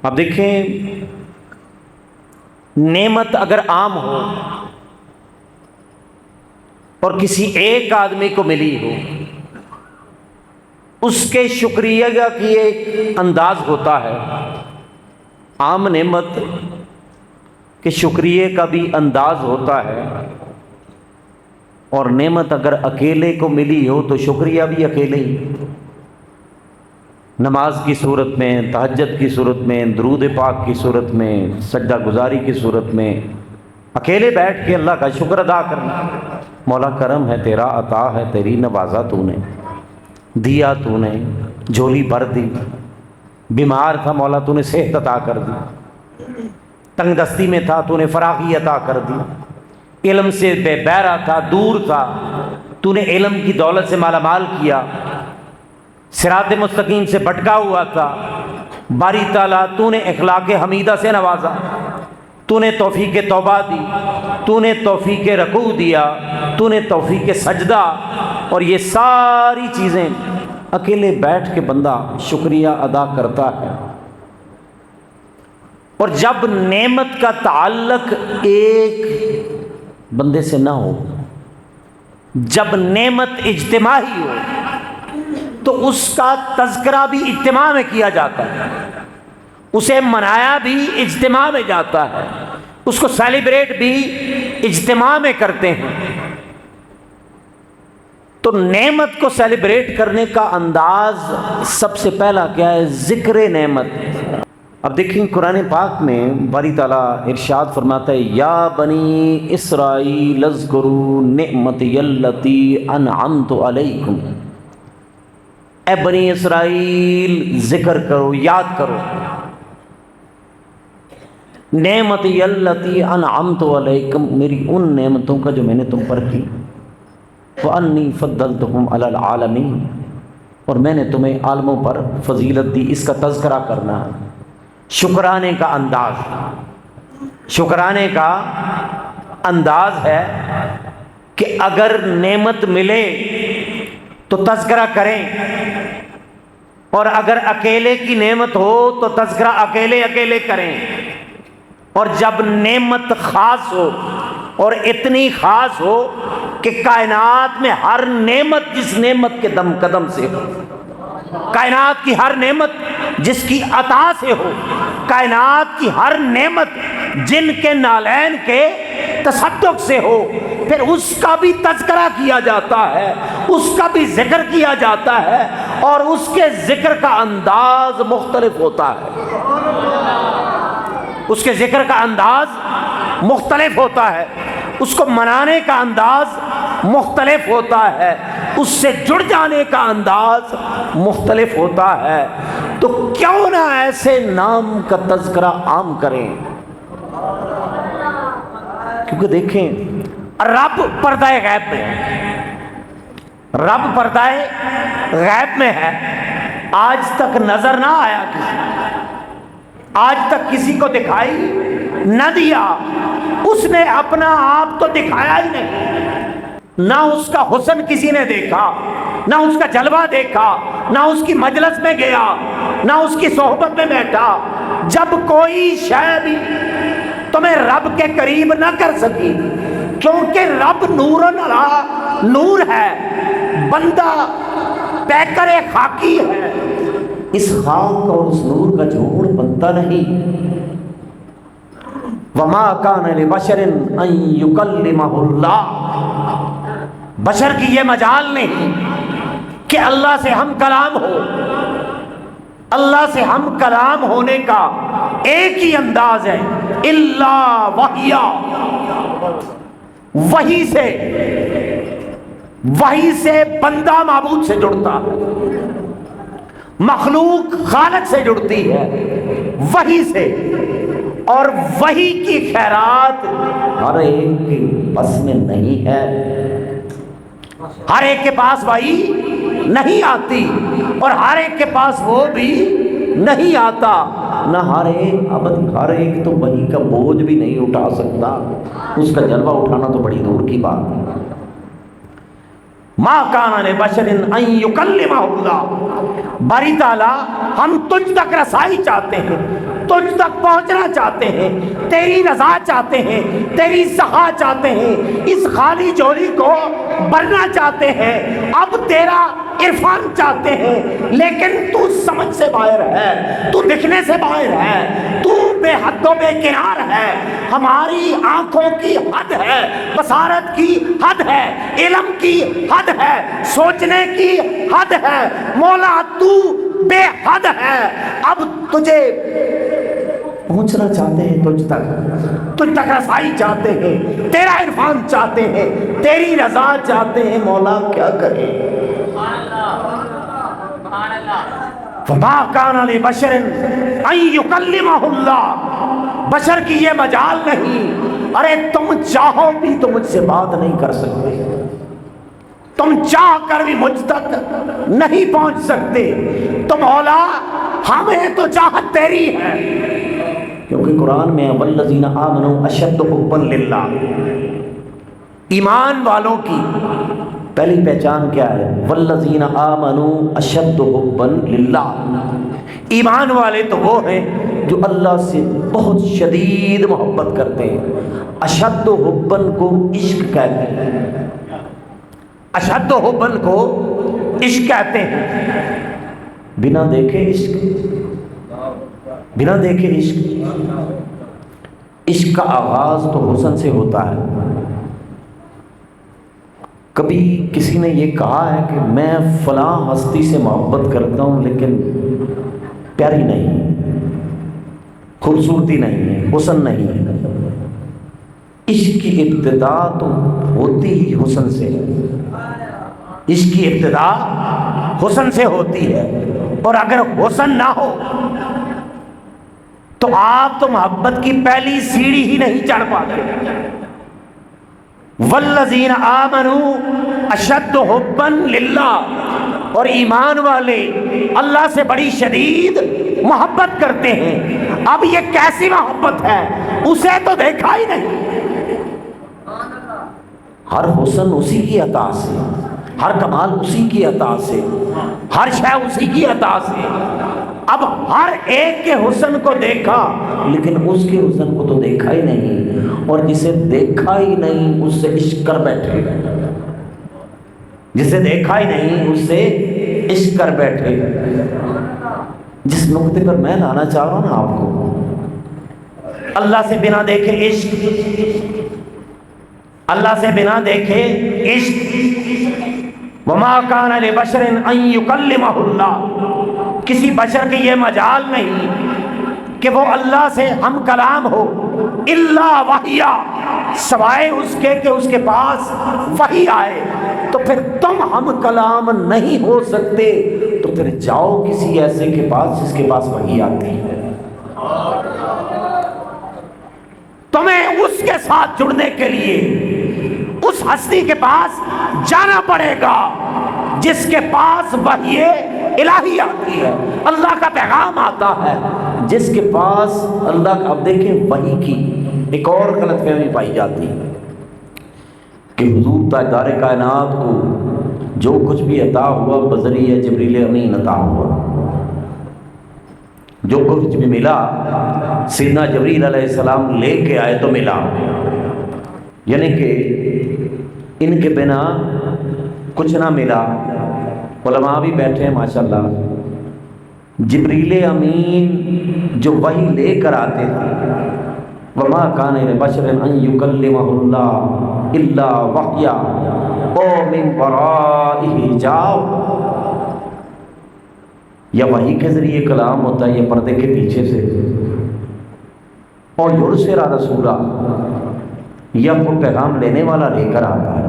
اب دیکھیں، نعمت اگر عام ہو اور کسی ایک آدمی کو ملی ہو، اس کے شکریہ کی ایک انداز ہوتا ہے۔ عام نعمت کے شکریہ کا بھی انداز ہوتا ہے، اور نعمت اگر اکیلے کو ملی ہو تو شکریہ بھی اکیلے ہی، نماز کی صورت میں، تہجد کی صورت میں، درود پاک کی صورت میں، سجدہ گزاری کی صورت میں اکیلے بیٹھ کے اللہ کا شکر ادا کرنا۔ مولا کرم ہے تیرا، عطا ہے تیری، نوازا تو نے، دیا تو نے، جھولی بھر دی، بیمار تھا مولا تو نے صحت عطا کر دی، تنگ دستی میں تھا تو نے فراغی عطا کر دی، علم سے بے بہرا تھا، دور تھا، تو نے علم کی دولت سے مالا مال کیا، صراط مستقیم سے بھٹکا ہوا تھا، باری تعالیٰ تو نے اخلاق حمیدہ سے نوازا، تو نے توفیق توبہ دی، تو نے توفیق رکوع دیا، تو نے توفیق سجدہ، اور یہ ساری چیزیں اکیلے بیٹھ کے بندہ شکریہ ادا کرتا ہے۔ اور جب نعمت کا تعلق ایک بندے سے نہ ہو، جب نعمت اجتماعی ہو، تو اس کا تذکرہ بھی اجتماع میں کیا جاتا ہے، اسے منایا بھی اجتماع میں جاتا ہے، اس کو سیلیبریٹ بھی اجتماع میں کرتے ہیں۔ تو نعمت کو سیلیبریٹ کرنے کا انداز سب سے پہلا کیا ہے؟ ذکر نعمت۔ اب دیکھیں قرآن پاک میں باری تعالیٰ ارشاد فرماتا ہے، یا بنی اسرائیل اذکروا نعمتی التی انعمت علیکم، اے بنی اسرائیل ذکر کرو، یاد کرو، نعمتی التی انعمت علیکم، میری ان نعمتوں کا جو میں نے تم پر کی، وانی فضلتکم علی العالمین، اور میں نے تمہیں عالموں پر فضیلت دی۔ اس کا تذکرہ کرنا ہے، شکرانے کا انداز، شکرانے کا انداز ہے کہ اگر نعمت ملے تو تذکرہ کریں، اور اگر اکیلے کی نعمت ہو تو تذکرہ اکیلے اکیلے کریں، اور جب نعمت خاص ہو اور اتنی خاص ہو کہ کائنات میں ہر نعمت جس نعمت کے دم قدم سے ہو، کائنات کی ہر نعمت جس کی عطا سے ہو، کائنات کی ہر نعمت جن کے نالین کے تصدق سے ہو، پھر اس کا بھی تذکرہ کیا جاتا ہے، اس کا بھی ذکر کیا جاتا ہے، اور اس کے ذکر کا انداز مختلف ہوتا ہے، اس کے ذکر کا انداز مختلف ہوتا ہے، اس کو منانے کا انداز مختلف ہوتا ہے، اس سے جڑ جانے کا انداز مختلف ہوتا ہے۔ تو کیوں نہ ایسے نام کا تذکرہ عام کریں؟ کیونکہ دیکھیں، رب پردہ غیب میں ہے، رب پردہ غیب میں ہے، آج تک نظر نہ آیا کسی، آج تک کسی کو دکھائی نہ دیا، اس نے اپنا آپ تو دکھایا ہی نہیں، نہ اس کا حسن کسی نے دیکھا، نہ اس کا جلوہ دیکھا، نہ اس کی مجلس میں گیا، نہ اس کی صحبت میں بیٹھا۔ جب کوئی شے بھی تمہیں رب کے قریب نہ کر سکی، کیونکہ رب نور علی نور ہے، بندہ پیکر خاکی ہے، اس خاک اور اس نور کا جوڑ بنتا نہیں۔ وما کان لبشر ان یکلمہ اللہ، بشر کی یہ مجال نہیں کہ اللہ سے ہم کلام ہو۔ اللہ سے ہم کلام ہونے کا ایک ہی انداز ہے، الا وحیا، وحی سے بندہ معبود سے جڑتا ہے، مخلوق خالق سے جڑتی ہے وحی سے، اور وحی کی خیرات ہر ایک کے بس میں نہیں ہے، ہر ایک کے پاس وحی نہیں آتی، اور ہر ایک کے پاس وہ بھی نہیں آتا، نہ ہر ایک تو وحی کا بوجھ بھی نہیں اٹھا سکتا، اس کا جلوہ اٹھانا تو بڑی دور کی بات ہے۔ ما کان لبشر ان یکلمہ اللہ، باری تعالیٰ ہم تجھ تک رسائی چاہتے ہیں، تجھ تک پہنچنا چاہتے ہیں، تیری رضا چاہتے ہیں، تیری سخا چاہتے ہیں، اس خالی جولی کو بھرنا چاہتے ہیں، اب تیرا عرفان چاہتے ہیں، لیکن تو سمجھ سے باہر ہے، تو دکھنے سے باہر ہے، تو بے حد و بے کنار ہے، ہماری آنکھوں کی حد ہے، بصارت کی حد ہے، علم کی حد ہے، سوچنے کی حد ہے، مولا تو بے حد ہے، اب تجھے پہنچنا چاہتے ہیں، تجھ تک رسائی چاہتے ہیں، تیرا عرفان چاہتے ہیں، تیری رضا چاہتے ہیں، مولا کیا کریں؟ فما کان لبشر ان یکلمہ اللہ، بشر کی یہ مجال نہیں، ارے تم چاہو بھی تو مجھ سے بات نہیں کر سکتے، تم چاہ کر بھی مجھ تک نہیں پہنچ سکتے، تو مولا ہمیں تو چاہت تیری ہے، کیونکہ قرآن میں والذین آمنوا اشد حبا للہ، ایمان والوں کی پہلی پہچان کیا ہے؟ والذین آمنوا اشد حبا للہ، ایمان والے تو وہ ہیں جو اللہ سے بہت شدید محبت کرتے ہیں، اشد حبا کو عشق کہتے ہیں، اشد حبا کو عشق کہتے ہیں، بنا دیکھے عشق، بنا دیکھے عشق، عشق کا آغاز تو حسن سے ہوتا ہے۔ کبھی کسی نے یہ کہا ہے کہ میں فلاں ہستی سے محبت کرتا ہوں لیکن پیاری نہیں، خوبصورتی نہیں ہے، حسن نہیں ہے، عشق کی ابتدا تو ہوتی ہی حسن سے، عشق کی ابتدا حسن سے ہوتی ہے، اور اگر حسن نہ ہو تو آپ تو محبت کی پہلی سیڑھی ہی نہیں چڑھ پاتے۔ والذین آمنوا اشد حبا للہ، اور ایمان والے اللہ سے بڑی شدید محبت کرتے ہیں۔ اب یہ کیسی محبت ہے؟ اسے تو دیکھا ہی نہیں، ہر حسن اسی کی عطا سے، ہر کمال اسی کی عطا سے، ہر شے اسی کی عطا سے، اب ہر ایک کے حسن کو دیکھا لیکن اس کے حسن کو تو دیکھا ہی نہیں، اور جسے دیکھا ہی نہیں اس سے عشق کر بیٹھے، جسے دیکھا ہی نہیں اس سے عشق کر بیٹھے۔ جس نقطے پر میں لانا چاہ رہا ہوں نا آپ کو، اللہ سے بنا دیکھے عشق، اللہ سے بنا دیکھے عشق، وما کان لبشر ان یکلمہ اللہ، کسی بشر کی یہ مجال نہیں کہ وہ اللہ سے ہم کلام ہو، الا وحیا، سوائے اس کے کہ اس کے پاس وحی آئے، تو پھر تم ہم کلام نہیں ہو سکتے، تو پھر جاؤ کسی ایسے کے پاس جس کے پاس وحی آتی ہے، تمہیں اس کے ساتھ جڑنے کے لیے اس ہستی کے پاس جانا پڑے گا جس کے پاس وحی الہی آتی ہے، اللہ کا پیغام آتا ہے، جس کے پاس اللہ کا، اب دیکھیں وحی کی ایک اور غلط فہمی پائی جاتی ہے کہ حضور تاجدار کائنات کو جو کچھ بھی عطا ہوا بذریعہ جبریل امین عطا ہوا، جو کچھ بھی ملا سیدنا جبریل علیہ السلام لے کے آئے تو ملا، یعنی کہ ان کے بنا کچھ نہ ملا۔ علماء بھی بیٹھے ہیں ماشاءاللہ، جبریل امین جو وحی لے کر آتے تھے، وما کان لبشر ان یکلمہ اللہ الا وحیا او من وراء حجاب، یا وحی کے ذریعے کلام ہوتا ہے یا پردے کے پیچھے سے، اور یرسل رسولا، یا وہ پیغام لینے والا لے کر آتا ہے۔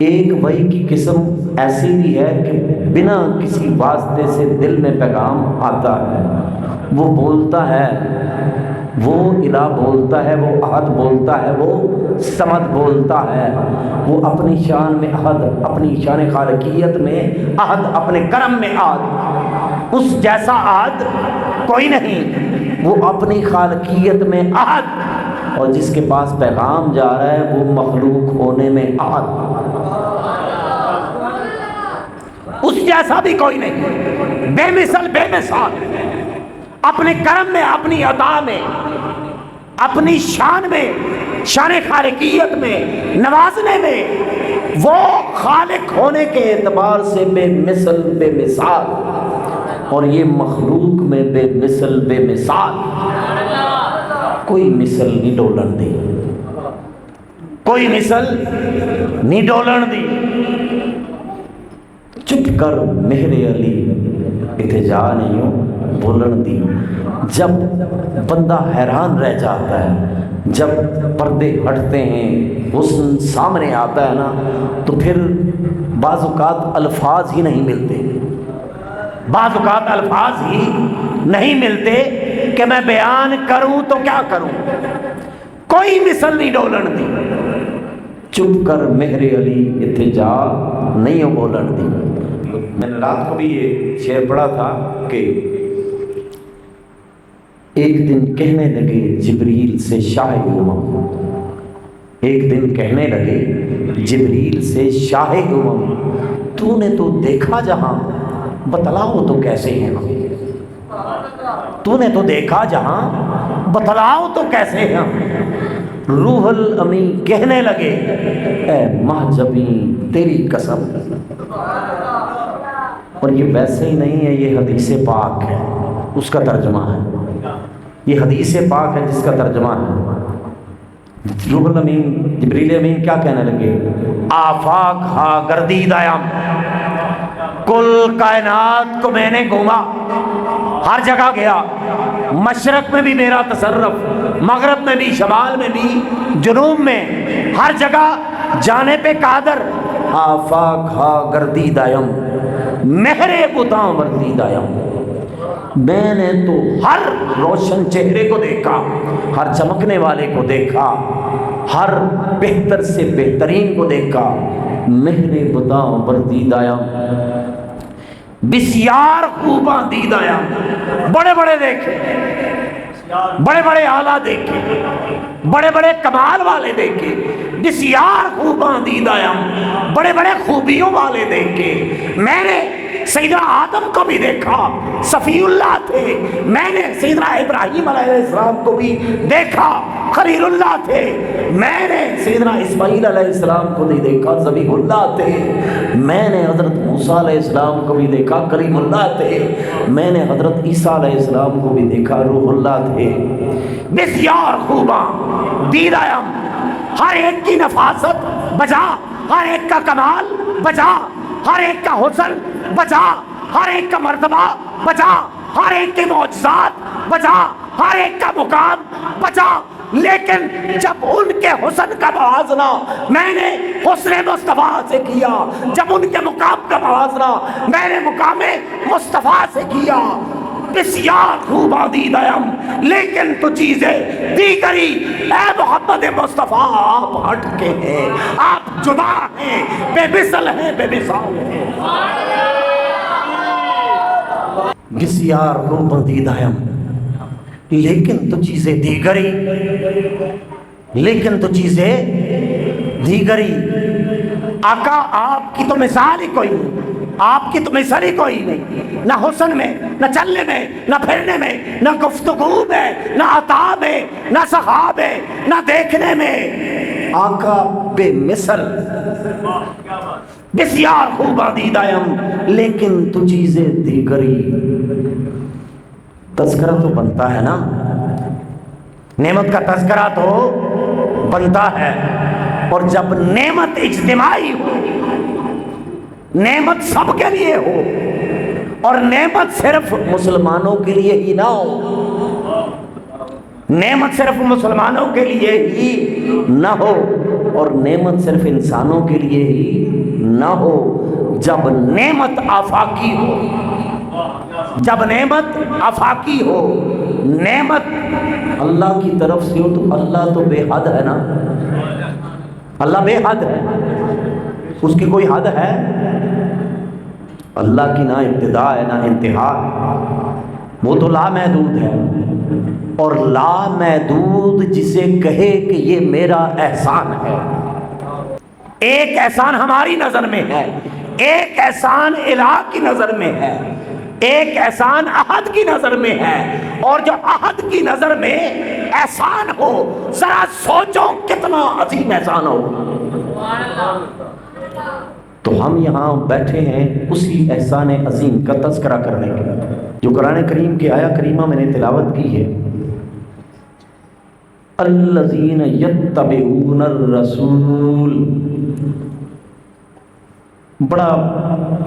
ایک وحی کی قسم ایسی بھی ہے کہ بنا کسی واسطے سے دل میں پیغام آتا ہے، وہ بولتا ہے، وہ الہ بولتا ہے، وہ احد بولتا ہے، وہ صمد بولتا ہے، وہ اپنی شان میں احد، اپنی شان خالقیت میں احد، اپنے کرم میں احد، اس جیسا احد کوئی نہیں، وہ اپنی خالقیت میں احد، اور جس کے پاس پیغام جا رہا ہے وہ مخلوق ہونے میں احد۔ اس جیسا بھی کوئی نہیں، بے مثل بے مثال، اپنے کرم میں، اپنی عطا میں، اپنی شان میں، شان خالقیت میں، نوازنے میں، وہ خالق ہونے کے اعتبار سے بے مثل بے مثال، اور یہ مخلوق میں بے مثل بے مثال، کوئی مثل نہیں ڈولن دی، کوئی مثل نہیں ڈولن دی۔ چپ کر میرے علی اتجا نہیں ہو بولن دی۔ جب بندہ حیران رہ جاتا ہے، جب پردے ہٹتے ہیں، حسن سامنے آتا ہے نا، تو پھر بعض اوقات الفاظ ہی نہیں ملتے، بعض اوقات الفاظ ہی نہیں ملتے کہ میں بیان کروں تو کیا کروں، کوئی مثل نہیں ڈولن دی۔ چپ کر مہر علی اتجا نہیں ہو بولن دی۔ میں نے رات کو بھی یہ شعر پڑھا تھا کہ ایک دن کہنے لگے جبریل سے شاہ امم، ایک دن کہنے لگے جبریل سے شاہ امم، تو نے تو دیکھا جہاں بتلاؤ تو کیسے ہیں ہم، تو نے تو دیکھا جہاں بتلاؤ تو کیسے ہیں ہم۔ روح الامین کہنے لگے اے محجبی تیری قسم، اور یہ ویسے ہی نہیں ہے، یہ حدیث پاک ہے، اس کا ترجمہ ہے، یہ حدیث پاک ہے جس کا ترجمہ ہے۔ روح الامین جبریل امین کیا کہنے لگے؟ آفاق ہا گردیدایم، کل کائنات کو میں نے گھوما، ہر جگہ گیا، مشرق میں بھی میرا تصرف، مغرب میں بھی، شمال میں بھی، جنوب میں، ہر جگہ جانے پہ قادر۔ آفاق ہا گردیدایم مہرے بتاں وردیدایم، میں نے تو ہر روشن چہرے کو دیکھا، ہر چمکنے والے کو دیکھا، ہر بہتر سے بہترین کو دیکھا، مہرے بتاں وردیدایم، بسیار خوباں دیدایم، بڑے بڑے دیکھے، بڑے بڑے اعلیٰ دیکھے، بڑے بڑے کمال والے دیکھے، بسیار خوباں دیدایم، بڑے بڑے خوبیوں والے دیکھے۔ میں نے سیدنا آدم کو بھی دیکھا، صفی اللہ تھے، میں نے سیدنا ابراہیم علیہ السلام کو بھی دیکھا، خلیل اللہ تھے، میں نے سیدنا اسماعیل علیہ السلام کو بھی دیکھا، ذبیح اللہ تھے، میں نے حضرت موسیٰ علیہ السلام کو بھی دیکھا، کریم اللہ تھے، میں نے حضرت عیسیٰ علیہ السلام کو بھی دیکھا، روح اللہ تھے۔ بسیار خوباں دیدایم، ہر ایک کی نفاست بجا، ہر ایک کا کمال بجا، ہر ایک کا حسن بجا، ہر ایک کا مرتبہ بجا، ہر ایک کے معجزات بجا، ہر ایک کا مقام بجا، لیکن جب ان کے حسن کا موازنہ میں نے حسن مصطفیٰ سے کیا، جب ان کے مقام کا موازنہ میں نے مقام مصطفیٰ سے کیا، بسیار خوباں دیدایم، لیکن تو چیزیں دیگری، اے محمد مصطفیٰ آپ ہٹ کے ہیں، آپ جدا ہیں، بے مثل ہیں، بے مثال ہیں۔ بسیار خوباں دیدایم، لیکن تو چیزیں دیگری، لیکن تو چیزیں دیگری۔ آقا آپ کی تو مثال ہی کوئی نہیں، آپ کی تو مثال ہی کوئی نہیں، نہ حسن میں، نہ چلنے میں، نہ پھرنے میں، نہ گفتگو میں، نہ عطا میں، نہ سخا میں، نہ دیکھنے میں، آقا بے مثل، بسیار خوباں دیدایم، لیکن تو چیزیں دیگری۔ تذکرہ تو بنتا ہے نا، نعمت کا تذکرہ تو بنتا ہے، اور جب نعمت اجتماعی ہو، نعمت سب کے لیے ہو، اور نعمت صرف مسلمانوں کے لیے ہی نہ ہو، نعمت صرف مسلمانوں کے لیے ہی نہ ہو، اور نعمت صرف انسانوں کے لیے ہی نہ ہو، جب نعمت آفاقی ہو، جب نعمت آفاقی ہو، نعمت اللہ کی طرف سے ہو، تو اللہ تو بے حد ہے نا، اللہ بے حد ہے، اس کی کوئی حد ہے؟ اللہ کی نہ ابتدا ہے نہ انتہا ہے، وہ تو لامحدود ہے، اور لامحدود جسے کہے کہ یہ میرا احسان ہے، ایک احسان ہماری نظر میں ہے، ایک احسان الہ کی نظر میں ہے، ایک احسان احد کی نظر میں ہے، اور جو احد کی نظر میں احسان ہو ذرا سوچو کتنا عظیم احسان ہو۔ تو ہم یہاں بیٹھے ہیں اسی احسان عظیم کا تذکرہ کرنے کے، جو قرآن کریم کی آیہ کریمہ میں نے تلاوت کی ہے، الذین یتبعون الرسول، بڑا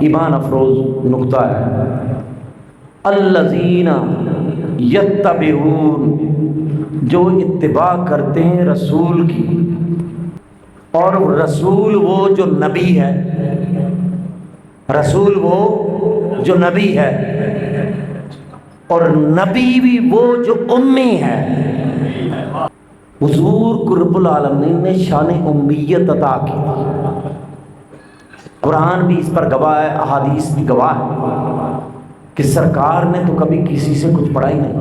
ایمان افروز نقطہ ہے۔ الذین یتبعون، جو اتباع کرتے ہیں رسول کی، اور رسول وہ جو نبی ہے، رسول وہ جو نبی ہے، اور نبی بھی وہ جو امی ہے۔ حضور کو رب العالمین نے شان امیت عطا کی، قرآن بھی اس پر گواہ ہے، احادیث بھی گواہ ہے کہ سرکار نے تو کبھی کسی سے کچھ پڑھا ہی نہیں،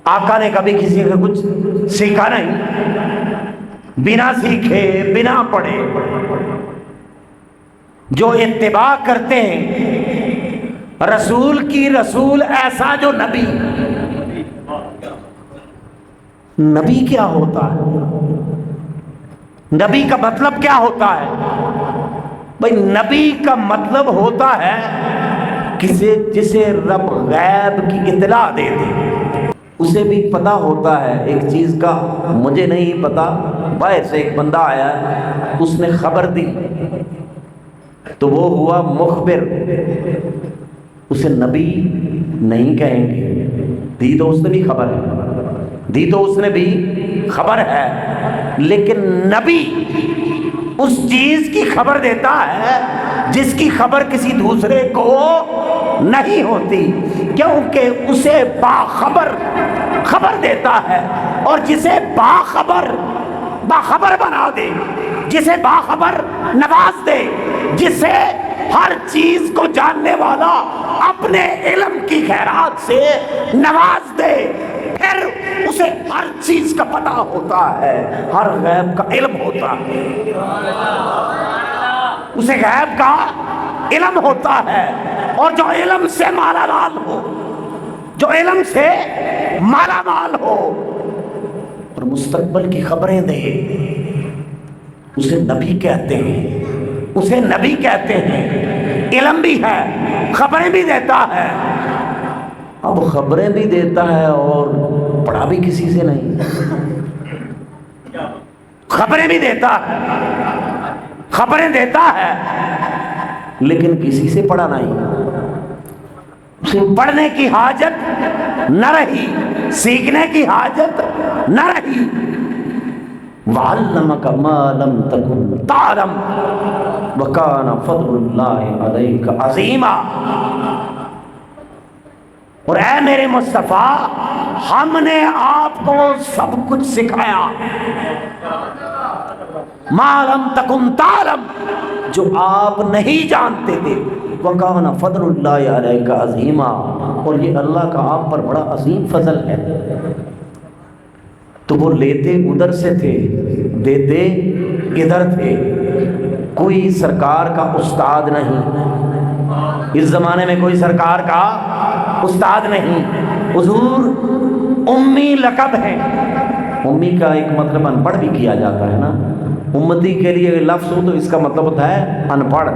آقا نے کبھی کسی سے کچھ سیکھا نہیں، بنا سیکھے بنا پڑھے۔ جو اتباع کرتے ہیں رسول کی، رسول ایسا جو نبی، نبی کیا ہوتا ہے؟ نبی کا مطلب کیا ہوتا ہے بھائی؟ نبی کا مطلب ہوتا ہے جسے رب غیب کی اطلاع دے دے، اسے بھی پتا ہوتا ہے ایک چیز کا مجھے نہیں پتا، باہر سے ایک بندہ آیا اس نے خبر دی تو وہ ہوا مخبر، اسے نبی نہیں کہیں گے، دی تو اس نے بھی خبر ہے، دی تو اس نے بھی خبر ہے، لیکن نبی اس چیز کی خبر دیتا ہے جس کی خبر کسی دوسرے کو نہیں ہوتی، کیونکہ اسے باخبر خبر دیتا ہے، اور جسے باخبر بنا دے، جسے باخبر نواز دے، جسے ہر چیز کو جاننے والا اپنے علم کی خیرات سے نواز دے، پھر اسے ہر چیز کا پتہ ہوتا ہے، ہر غیب کا علم ہوتا ہے، اسے غیب کا علم ہوتا ہے، اور جو علم سے مالا مال ہو، جو علم سے مالا مال ہو اور مستقبل کی خبریں دے، اسے نبی کہتے ہیں، اسے نبی کہتے ہیں۔ علم بھی ہے، خبریں بھی دیتا ہے، اب خبریں بھی دیتا ہے اور پڑھا بھی کسی سے نہیں، خبریں بھی دیتا ہے، خبریں دیتا ہے لیکن کسی سے پڑھا نہیں، اسے پڑھنے کی حاجت نہ رہی، سیکھنے کی حاجت نہ رہی۔ وَعَلَّمَكَ مَا لَمْ تَكُنْ تَعْلَمْ وَكَانَ فَضْلُ اللَّهِ عَلَيْكَ عَظِيمًا۔ اور اے میرے مصطفیٰ، ہم نے آپ کو سب کچھ سکھایا، مَا لَمْ تَكُنْ تَعْلَمْ، جو آپ نہیں جانتے تھے، وَكَانَ فَضْلُ اللَّهِ عَلَيْكَ عَظِيمًا، اور یہ اللہ کا آپ پر بڑا عظیم فضل ہے۔ تو وہ لیتے ادھر سے تھے، دیتے ادھر تھے، کوئی سرکار کا استاد نہیں، اس زمانے میں کوئی سرکار کا استاد نہیں، حضور امی لقب ہے۔ امی کا ایک مطلب ان پڑھ بھی کیا جاتا ہے نا، امتی کے لیے لفظ ہو تو اس کا مطلب ہوتا ہے ان پڑھ،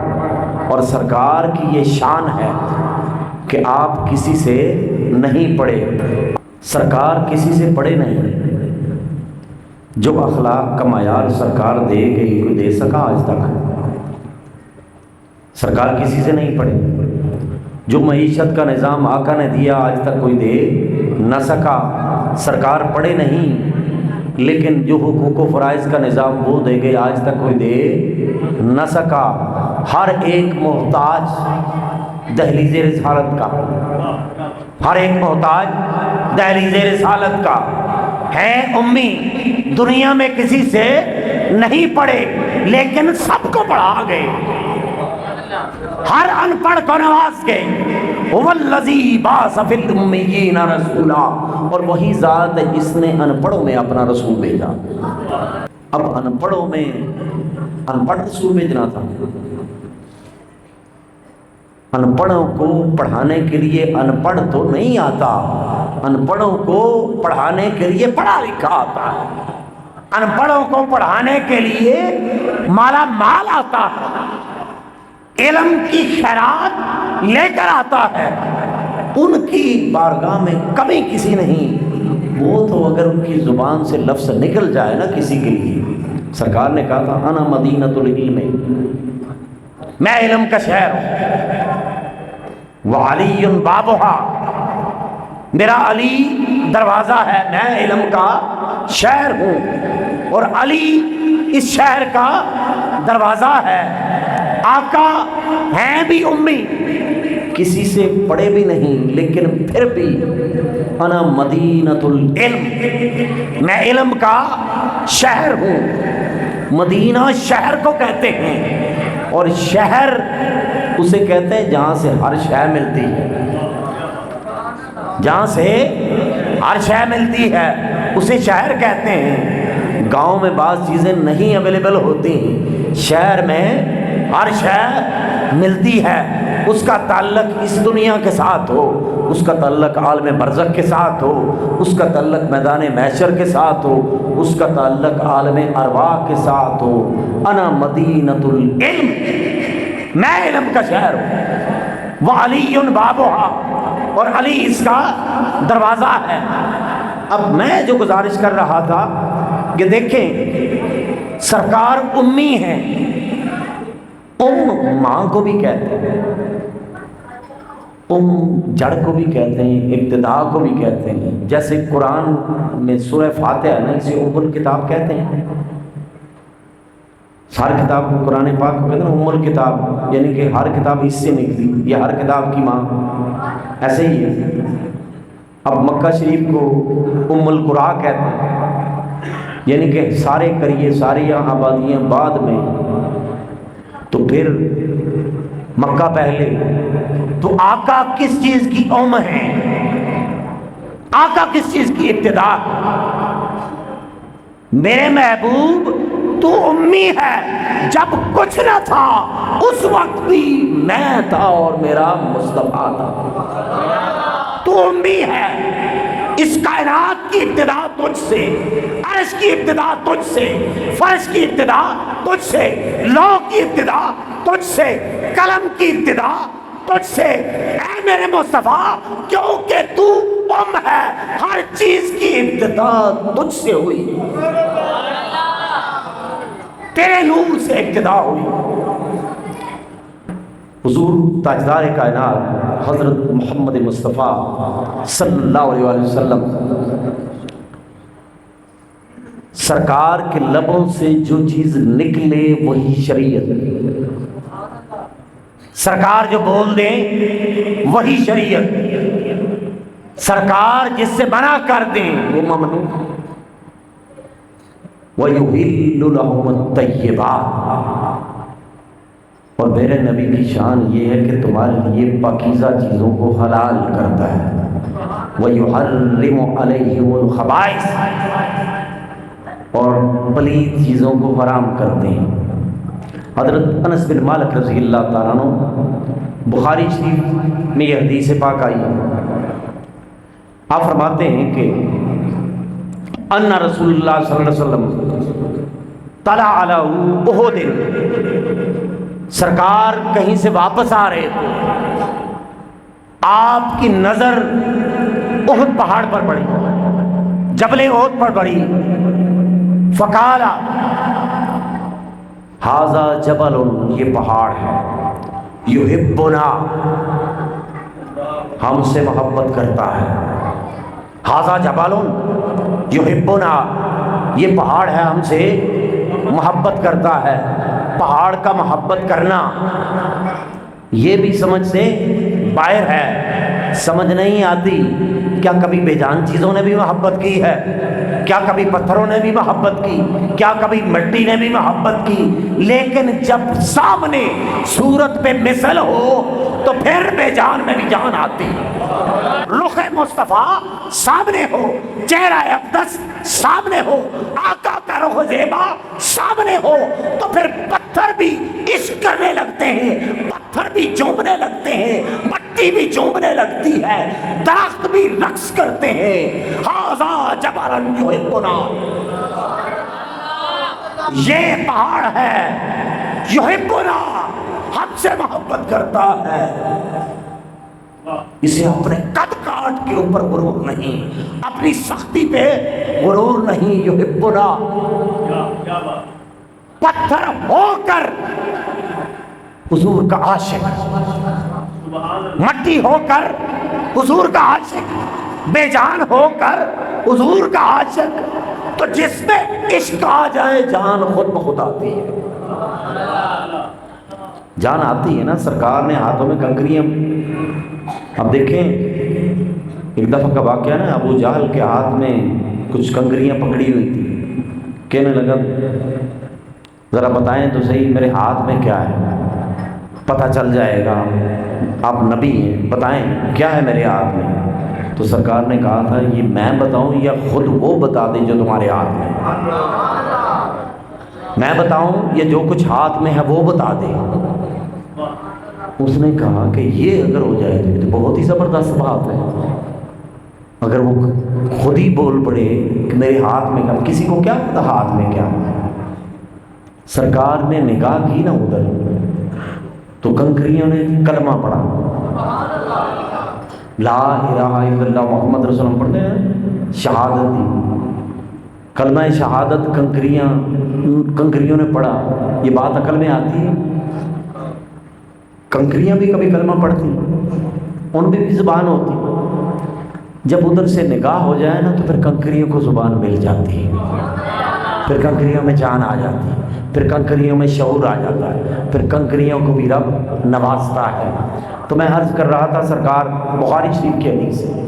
اور سرکار کی یہ شان ہے کہ آپ کسی سے نہیں پڑھے، سرکار کسی سے پڑھے نہیں۔ جو اخلاق کا معیار سرکار دے گئی کوئی دے سکا آج تک؟ سرکار کسی سے نہیں پڑھے۔ جو معیشت کا نظام آقا نے دیا آج تک کوئی دے نہ سکا، سرکار پڑھے نہیں، لیکن جو حقوق و فرائض کا نظام وہ دے گئے آج تک کوئی دے نہ سکا۔ ہر ایک محتاج دہلیز رسالت کا، ہر ایک محتاج دہلیز رسالت کا ہے۔ امی دنیا میں کسی سے نہیں پڑھے لیکن سب کو پڑھا گئے، ہر ان پڑھ کو نواز گئے۔ وَالَّذِي بَعَثَ فِي الْأُمِّيِّينَ رَسُولًا، اور وہی ذات ہے جس نے ان پڑھوں میں اپنا رسول بھیجا۔ اب ان پڑھوں میں ان پڑھ رسول بھیجنا تھا، ان پڑھوں کو پڑھانے کے لیے ان پڑھ تو نہیں آتا، ان پڑھوں کو پڑھانے کے لیے پڑھا لکھا آتا ہے، ان پڑھوں کو پڑھانے کے لیے مالا مال آتا ہے، علم کی خیرات لے کر آتا ہے۔ ان کی بارگاہ میں کمی کسی نہیں، وہ تو اگر ان کی زبان سے لفظ نکل جائے نا کسی کے لیے، سرکار نے کہا تھا انا مدینۃ العلم، میں علم کا شہر ہوں، وعلی بابھا، میرا علی دروازہ ہے، میں علم کا شہر ہوں اور علی اس شہر کا دروازہ ہے۔ آقا ہیں بھی امی، کسی سے پڑھے بھی نہیں، لیکن پھر بھی انا مدینۃ العلم، میں علم کا شہر ہوں۔ مدینہ شہر کو کہتے ہیں، اور شہر اسے کہتے ہیں جہاں سے ہر شے ملتی ہے، جہاں سے ہر شے ملتی ہے اسے شہر کہتے ہیں۔ گاؤں میں بعض چیزیں نہیں اویلیبل ہوتی، شہر میں ہر شے ملتی ہے، اس کا تعلق اس دنیا کے ساتھ ہو، اس کا تعلق عالم برزخ کے ساتھ ہو، اس کا تعلق میدان محشر کے ساتھ ہو، اس کا تعلق عالم ارواح کے ساتھ ہو۔ انا مدینۃ العلم، میں علم کا شہر ہوں، وعلی بابھا، اور علی اس کا دروازہ ہے۔ اب میں جو گزارش کر رہا تھا کہ دیکھیں سرکار امی ہیں، ماں کو بھی کہتے ہیں، جڑ کو بھی کہتے ہیں، ابتدا کو بھی کہتے ہیں، جیسے قرآن میں سورہ فاتحہ ہے نا، اسے الکتاب کہتے ہیں، ہر کتاب کو قرآن پاک کو کہتے ہیں الکتاب، یعنی کہ ہر کتاب اس سے نکلی، یہ ہر کتاب کی ماں، ایسے ہی ہے۔ اب مکہ شریف کو القرآ کہتے ہیں، یعنی کہ سارے قریے ساری آبادیاں بعد میں، تو پھر مکہ پہلے۔ تو آقا کس چیز کی ہے؟ آقا کس چیز کی ابتدا؟ میرے محبوب تو امی ہے، جب کچھ نہ تھا اس وقت بھی میں تھا اور میرا مصطفیٰ تھا، تو امی ہے۔ اس کائنات کی ابتدا تجھ سے، عرش کی ابتدا تجھ سے، فرش کی ابتدا تجھ سے، لوح کی ابتدا تجھ سے، قلم کی ابتدا تجھ سے، اے میرے مصطفیٰ، کیونکہ تو ہے، ہر چیز کی ابتدا تجھ سے ہوئی، تیرے نور سے ابتدا ہوئی۔ حضور تاجدار کائنات حضرت محمد مصطفیٰ صلی اللہ علیہ وآلہ وسلم، سرکار کے لبوں سے جو چیز نکلے وہی شریعت، سرکار جو بول دیں وہی شریعت، سرکار جس سے منع کر دیں وہ ممنوع۔ وَيُحِلُّ لَهُمُ الطَّيِّبَاتِ، اور میرے نبی کی شان یہ ہے کہ تمہارے لیے پاکیزہ چیزوں کو حلال کرتا ہے۔ وَيُحَرِّمُ عَلَيْهِمُ الْخَبَائِثَ، اور پلید چیزوں کو حرام کرتے ہیں۔ حضرت انس بن مالک رضی اللہ تعالیٰ عنہ، بخاری شریف میں یہ حدیث پاک آئی ہے، آپ فرماتے ہیں کہ ان رسول اللہ صلی اللہ علیہ وسلم طلع علی احد، سرکار کہیں سے واپس آ رہے تھے، آپ کی نظر احد پہاڑ پر پڑی، جبل احد پر پڑی، فقال ھذا جبل، یہ پہاڑ ہے، یحبنا، ہم سے محبت کرتا ہے، ھذا جبل یحبنا، یہ پہاڑ ہے ہم سے محبت کرتا ہے۔ پہاڑ کا محبت کرنا یہ بھی سمجھ سے باہر ہے، سمجھ نہیں آتی۔ کیا کبھی بے جان چیزوں نے بھی محبت کی ہے؟ کیا کبھی پتھروں نے بھی محبت کی؟ کیا کبھی مٹی نے بھی محبت کی؟ لیکن جب سامنے صورت پہ مثل ہو تو پھر بے جان میں بھی جان آتی۔ رخ مصطفیٰ سامنے ہو، چہرہ اقدس سامنے ہو، آقا کا رخ زیبا سامنے ہو، تو پھر پتھر بھی عشق کرنے لگتے ہیں، پتھر پتھر بھی چومنے لگتے ہیں، مٹی بھی چومنے لگتی ہے، درخت بھی رقص کرتے ہیں۔ ھذا جبل یحبنا، یہ پہاڑ ہے یحبنا، ہم سے محبت کرتا ہے۔ اسے اپنے قد کاٹ کے اوپر غرور نہیں، اپنی سختی پہ غرور نہیں۔ یحبنا، پتھر ہو کر حضور کا عاشق، مٹی ہو کر حضور کا عاشق، بے جان ہو کر حضور کا عاشق۔ تو جس میں عشق آ جائے جان خود بخود آتی ہے، جان آتی ہے نا۔ سرکار نے ہاتھوں میں کنکریاں، اب دیکھیں ایک دفعہ کا واقعہ نا، ابو جہل کے ہاتھ میں کچھ کنکریاں پکڑی ہوئی تھی، کہنے لگا ذرا بتائیں تو صحیح میرے ہاتھ میں کیا ہے، پتہ چل جائے گا، آپ نبی ہیں، بتائیں کیا ہے میرے ہاتھ میں۔ تو سرکار نے کہا تھا یہ میں بتاؤں یا خود وہ بتا دیں جو تمہارے ہاتھ میں، میں بتاؤں یا جو کچھ ہاتھ میں ہے وہ بتا دیں۔ اس نے کہا کہ یہ اگر ہو جائے تو یہ تو بہت ہی زبردست بات ہے، اگر وہ خود ہی بول پڑے کہ میرے ہاتھ میں کیا، کسی کو کیا پتا ہاتھ میں کیا۔ سرکار نے نگاہ کی نا ادھر، تو کنکریوں نے کلمہ پڑھا، لا الہ الا اللہ محمد رسول اللہ پڑھتے ہیں، شہادت دی، کلمہ شہادت کنکریوں نے پڑھا۔ یہ بات عقل میں آتی ہے؟ کنکریاں بھی کبھی کلمہ پڑھتی، ان بھی زبان ہوتی۔ جب ادھر سے نگاہ ہو جائے نا تو پھر کنکریوں کو زبان مل جاتی ہے، پھر کنکریوں میں جان آ جاتی ہے، پھر کنکریوں میں شعور آ جاتا ہے، پھر کنکریوں کو بھی رب نوازتا ہے۔ تو میں عرض کر رہا تھا، سرکار بخاری شریف کی حدیث ہے،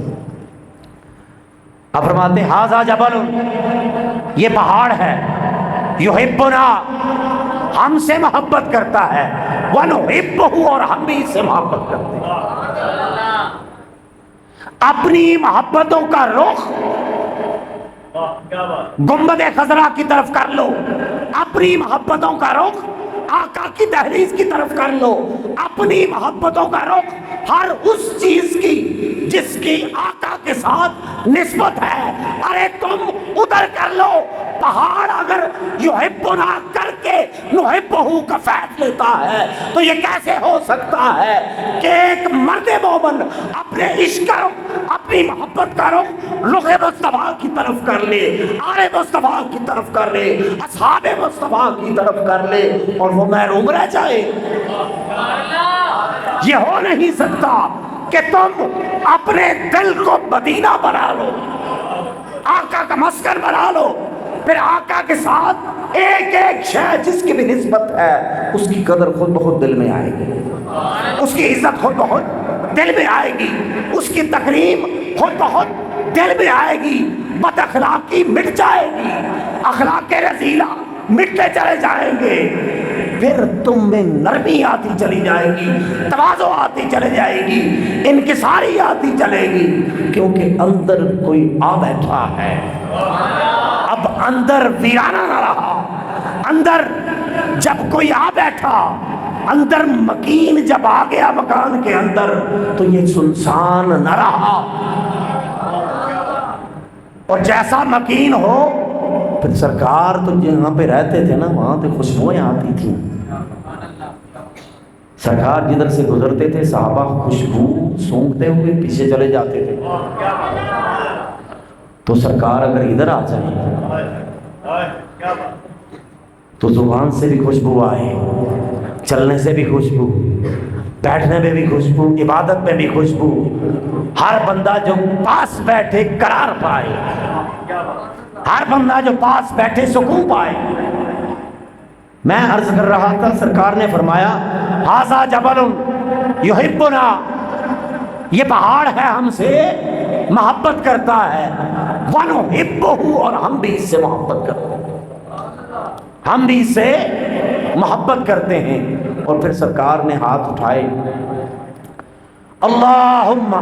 اب فرماتے ھذا جبل، یہ پہاڑ ہے، یحبنا، ہم سے محبت کرتا ہے، ونحبہ، اور ہم بھی اس سے محبت کرتے ہیں۔ اپنی محبتوں کا رخ گنبد خضرا کی طرف کر لو، اپنی محبتوں کا رخ آقا کی دہلیز کی طرف کر لو، اپنی محبتوں کا رخ ہر اس چیز کی جس کی آقا کے ساتھ نسبت ہے، ارے تم ادھر کر لو۔ پہاڑ اگر یحبنا کر کے نحبہ کا فیض لیتا ہے تو یہ کیسے ہو سکتا ہے کہ ایک مرد مومن اپنے عشق کا رخ، اپنی محبت کا رخ رخ مصطفیٰ کی طرف کر لے، آل مصطفیٰ کی طرف کر لے، اصحاب مصطفیٰ کی طرف کر لے، اور وہ محروم رہ جائے؟ یہ ہو نہیں سکتا کہ تم اپنے دل کو مدینہ بنا لو، آقا کا مسکن بنا لو، پھر آقا کے ساتھ ایک ایک شے جس کی بھی نسبت ہے اس کی قدر خود بخود دل میں آئے گی، اس کی عزت خود بخود دل میں آئے گی، اس کی تکریم خود بخود دل میں آئے گی، بد اخلاقی مٹ جائے گی، اخلاق رذیلہ مٹتے چلے جائیں گے، پھر تم میں نرمی آتی چلی جائے گی، تواضع آتی چلے جائے گی، انکساری آتی چلے گی، کیونکہ اندر کوئی آ بیٹھا ہے۔ اب اندر ویرانہ نہ رہا، اندر جب کوئی آ بیٹھا، اندر مکین جب آ گیا مکان کے اندر تو یہ سنسان نہ رہا، اور جیسا مکین ہو، پھر سرکار تو جہاں پہ رہتے تھے نا وہاں پہ خوشبوئیں آتی تھیں، سرکار جدھر سے گزرتے تھے صحابہ خوشبو سونگتے ہوئے پیچھے چلے جاتے تھے۔ تو سرکار اگر ادھر آ جائیں تو زبان سے بھی خوشبو آئے، چلنے سے بھی خوشبو، بیٹھنے میں بھی خوشبو، عبادت میں بھی خوشبو، ہر بندہ جو پاس بیٹھے قرار پائے، ہر بندہ جو پاس بیٹھے سکون پائے۔ میں عرض کر رہا تھا، سرکار نے فرمایا ھذا جبل یحبنا، یہ پہاڑ ہے ہم سے محبت کرتا ہے، ونحبہ، اور ہم بھی اس سے محبت کرتے ہیں، ہم بھی اس سے محبت کرتے ہیں۔ اور پھر سرکار نے ہاتھ اٹھائے، اللہم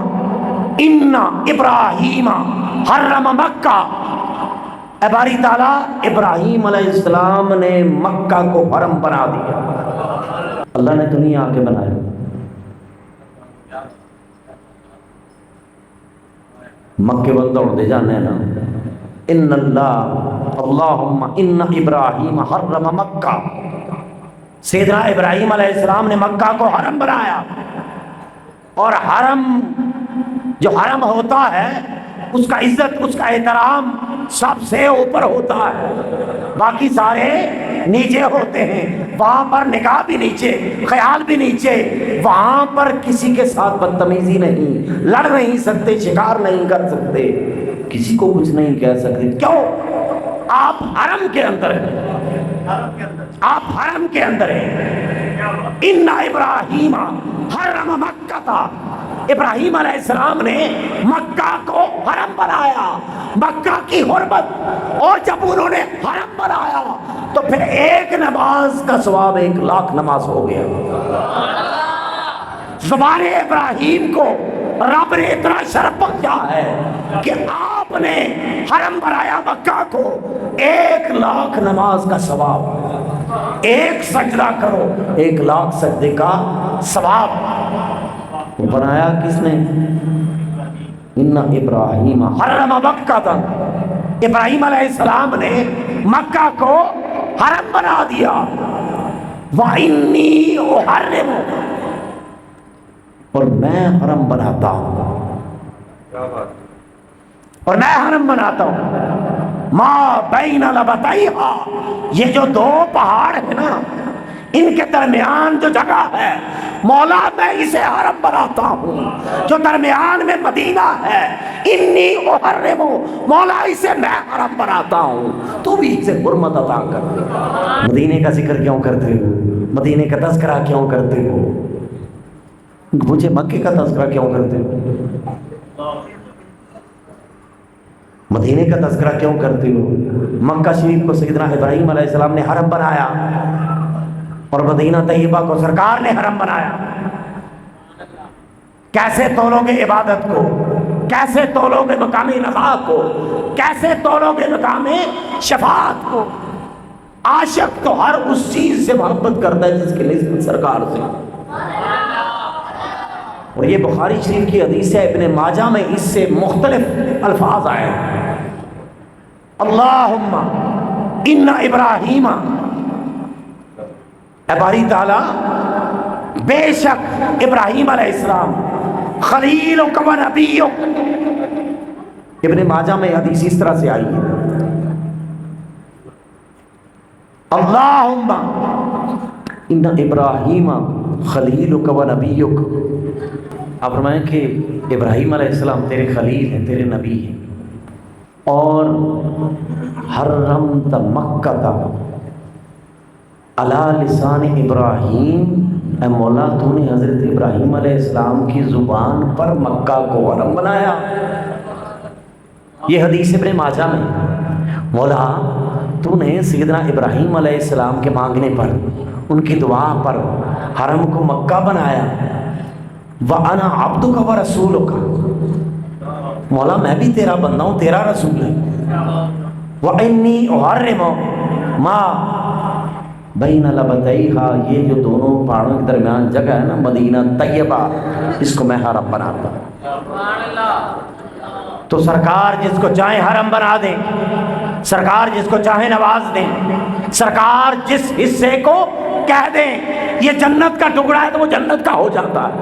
ان ابراہیم حرم مکہ، اے باری تعالیٰ ابراہیم علیہ السلام نے مکہ کو حرم بنا دیا، اللہ نے تو نہیں آ کے بنایا، مکے ول دوڑتے جانے نا، ان اللہ اللہم ان ابراہیم حرم مکہ، سیدنا ابراہیم علیہ السلام نے مکہ کو حرم بنایا، اور حرم جو حرم ہوتا ہے اس کا عزت، اس کا احترام سب سے اوپر ہوتا ہے، باقی سارے نیچے ہوتے ہیں۔ وہاں پر نکاح بھی نیچے، خیال بھی نیچے، وہاں پر کسی کے ساتھ بدتمیزی نہیں، لڑ نہیں سکتے، شکار نہیں کر سکتے، کسی کو کچھ نہیں کہہ سکتے۔ کیوں؟ آپ حرم کے اندر ہیں، آپ حرم کے اندر ہیں۔ ان ابراہیم حرم مکہ تھا، ابراہیم علیہ السلام نے مکہ کو حرم بنایا، مکہ کی حرمت، اور جب انہوں نے حرم بنایا تو پھر ایک نماز کا ثواب 1,00,000 نماز ہو گیا۔ زبان ابراہیم کو رب نے اتنا شرف بخشا ہے کہ آپ نے حرم بنایا مکہ کو، 1,00,000 نماز کا ثواب، ایک سجدہ کرو 1,00,000 سجدے کا ثواب۔ بنایا کس نے؟ ان ابراہیم حرم مکہ تھا، ابراہیم علیہ السلام نے مکہ کو حرم بنا دیا۔ وَإِنِّي أُحَرِّمُ، اور میں حرم بناتا ہوں، اور میں حرم بناتا ہوں ما بین لبتیہا، یہ جو دو پہاڑ ہیں نا ان کے درمیان جو جگہ ہے مولا میں اسے حرم بناتا ہوں، جو درمیان میں مدینہ ہے انی احرم، مولا اسے میں حرم بناتا ہوں، تو بھی اسے حرمت عطا کر۔ مدینے کا ذکر کیوں کرتے ہو؟ مدینے کا تذکرہ کیوں کرتے ہو؟ مجھے مکے کا تذکرہ کیوں کرتے ہو؟ مدینے کا تذکرہ کیوں کرتے ہو؟ مکہ شریف کو سیدنا ابراہیم علیہ السلام نے حرم بنایا، اور مدینہ طیبہ کو سرکار نے حرم بنایا۔ کیسے تولو گے عبادت کو؟ کیسے تولو گے مقام نزاع کو؟ کیسے تولو گے مقام شفاعت کو؟ عاشق تو ہر اس چیز سے محبت کرتا ہے جس کی نسبت سرکار سے، اور یہ بخاری شریف کی حدیث ہے، ابن ماجہ میں اس سے مختلف الفاظ آئے ہیں۔ اللہم ان ابراہیم، اے باری تعالیٰ بے شک ابراہیم علیہ السلام خلیلک و نبیک، ابن ماجہ میں حدیث اس طرح سے آئی ہے، اللہم ان ابراہیم خلیلک و نبیک، آپ فرمائیں کہ ابراہیم علیہ السلام تیرے خلیل ہیں، تیرے نبی ہیں، اور حرمت مکہ علی لسان ابراہیم، اے مولا تو نے حضرت ابراہیم علیہ السلام کی زبان پر مکہ کو حرم بنایا۔ یہ حدیث ابن ماجہ میں، مولا تو نے سیدنا ابراہیم علیہ السلام کے مانگنے پر، ان کی دعا پر حرم کو مکہ بنایا۔ وَأَنَا عَبْدُكَ وَرَسُولُكَ، مولا میں بھی تیرا بندہ ہوں، تیرا رسول ہے۔ وَإِنِّي أُحَرِّمُ مَا بَيْنَ لَبَتَيْهَا، یہ جو دونوں پہاڑوں کے درمیان جگہ ہے نا مدینہ طیبہ، اس کو میں حرم بناتا ہوں۔ تو سرکار جس کو چاہے حرم بنا دیں، سرکار جس کو چاہے نواز دیں، سرکار جس حصے کو کہہ دیں یہ جنت کا ٹکڑا ہے تو وہ جنت کا ہو جاتا ہے۔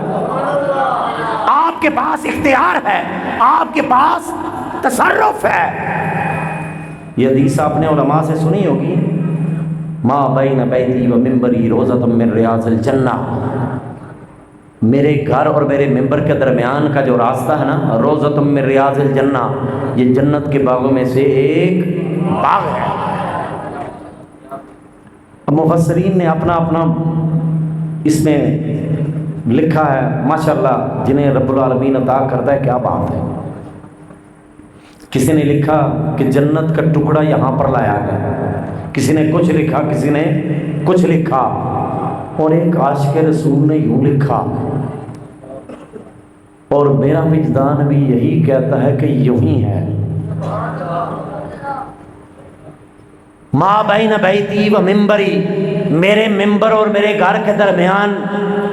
آپ کے پاس اختیار ہے، آپ کے پاس تصرف ہے۔ یہ حدیث آپ نے علماء سے سنی ہوگی، ما بین بیتی و منبری روضۃ من ریاض الجنہ، میرے گھر اور میرے ممبر کے درمیان کا جو راستہ ہے نا، روضۃ من ریاض الجنہ، یہ جنت کے باغوں میں سے ایک باغ ہے۔ اب مفسرین نے اپنا اپنا اس میں لکھا ہے، ماشاءاللہ جنہیں رب العالمین عطا کرتا ہے، کیا بات ہے۔ کسی نے لکھا کہ جنت کا ٹکڑا یہاں پر لایا گیا، کسی نے کچھ لکھا، کسی نے کچھ لکھا، اور ایک عاشق رسول نے یوں لکھا، اور میرا وجدان بھی یہی کہتا ہے کہ یوں ہی ہے۔ ما بین بیتی و منبری، میرے ممبر اور میرے گھر کے درمیان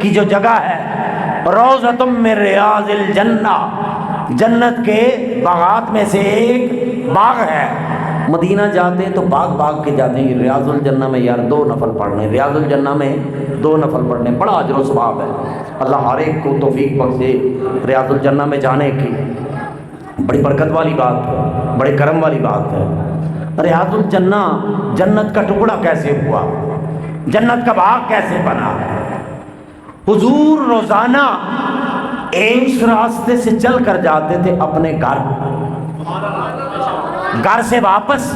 کی جو جگہ ہے، روضۃ من ریاض الجنہ، جنت کے باغات میں سے ایک باغ ہے. مدینہ جاتے تو باغ باغ کے جاتے ہیں. ریاض الجنہ میں یار 2 نفل پڑھنے, ریاض الجنہ میں 2 نفل پڑھنے, بڑا اجر و ثواب ہے. اللہ ہر ایک کو توفیق بخشے ریاض الجنہ میں جانے کی. بڑی برکت والی بات ہے, بڑے کرم والی بات ہے. ریاض الجنہ جنت کا ٹکڑا کیسے ہوا, جنت کا باغ کیسے بنا؟ حضور روزانہ ایمس راستے سے چل کر جاتے تھے اپنے گھر, گھر سے واپس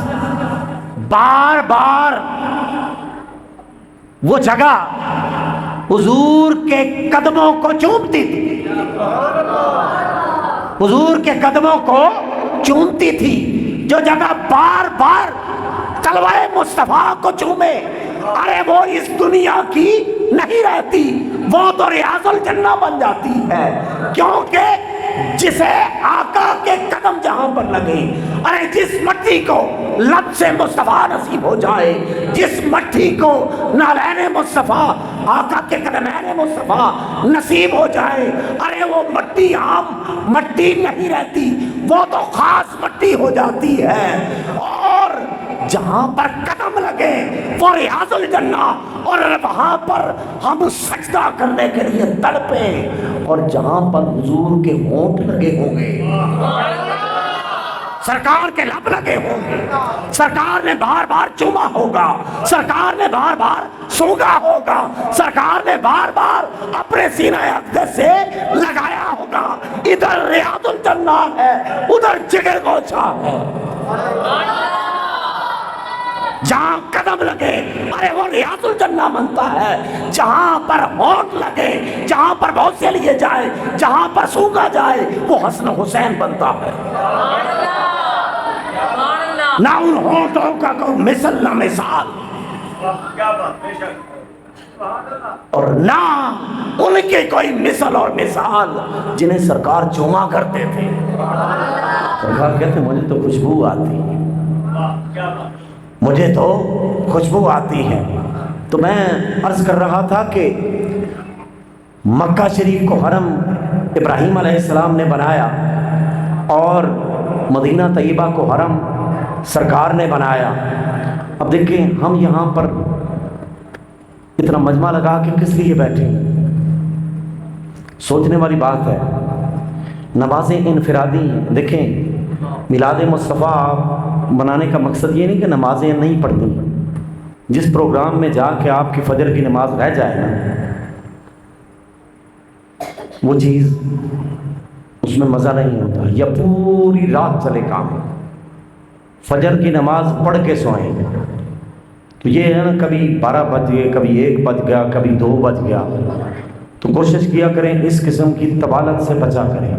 بار بار وہ جگہ حضور کے قدموں کو چومتی تھی, حضور کے قدموں کو چومتی تھی. جو جگہ بار بار تلوائے مصطفیٰ کو چومے, ارے وہ اس دنیا کی نہیں رہتی, وہ تو ریاض الجنہ بن جاتی ہے. کیونکہ جسے آقا کے قدم جہاں پر لگے, ارے جس مٹی کو لب سے مصطفیٰ نصیب ہو جائے, جس مٹی کو نالین مصطفیٰ آقا کے قدمین مصطفیٰ نصیب ہو جائے, ارے وہ مٹی عام مٹی نہیں رہتی, وہ تو خاص مٹی ہو جاتی ہے. اور جہاں پر قدم لگے وہ ریاض الجنہ, اور وہاں پر ہم سجدہ کرنے کے لیے تڑپے, اور جہاں پر حضور کے ہونٹ لگے ہوں گے, سرکار کے لب لگے ہوں گے, سرکار نے بار بار چوما ہوگا, سرکار نے بار بار سونگا ہوگا, سرکار نے بار بار اپنے سینہ اقدس سے لگایا ہوگا. ادھر ریاض الجنہ ہے, ادھر جگر گوشہ ہے. جہاں قدم لگے ارے وہ ریاض الجنہ بنتا ہے, جہاں پر ہونٹ لگے, جہاں پر بہت سے لیے جائے, جہاں پر سونگا جائے وہ حسن حسین بنتا ہے. نہ ان ہونٹوں کا کوئی مثل نہ مثال, اور نہ ان کے کوئی مثل اور مثال جنہیں سرکار چوما کرتے تھے. سرکار کہتے مجھے تو خوشبو آتی ہے, مجھے تو خوشبو آتی ہے. تو میں عرض کر رہا تھا کہ مکہ شریف کو حرم ابراہیم علیہ السلام نے بنایا, اور مدینہ طیبہ کو حرم سرکار نے بنایا. اب دیکھیں ہم یہاں پر اتنا مجمع لگا کے کس لیے بیٹھے, سوچنے والی بات ہے. نمازیں انفرادی ہیں. دیکھیں میلاد مصطفیٰ بنانے کا مقصد یہ نہیں کہ نمازیں نہیں پڑھنی. جس پروگرام میں جا کے آپ کی فجر کی نماز رہ جائے نا, وہ چیز اس میں مزہ نہیں ہوتا. یا پوری رات چلے کام, فجر کی نماز پڑھ کے سوئیں, تو یہ ہے نا کبھی 12 بج گئے, کبھی 1 بج گیا, کبھی 2 بج گیا. تو کوشش کیا کریں اس قسم کی طوالت سے بچا کریں.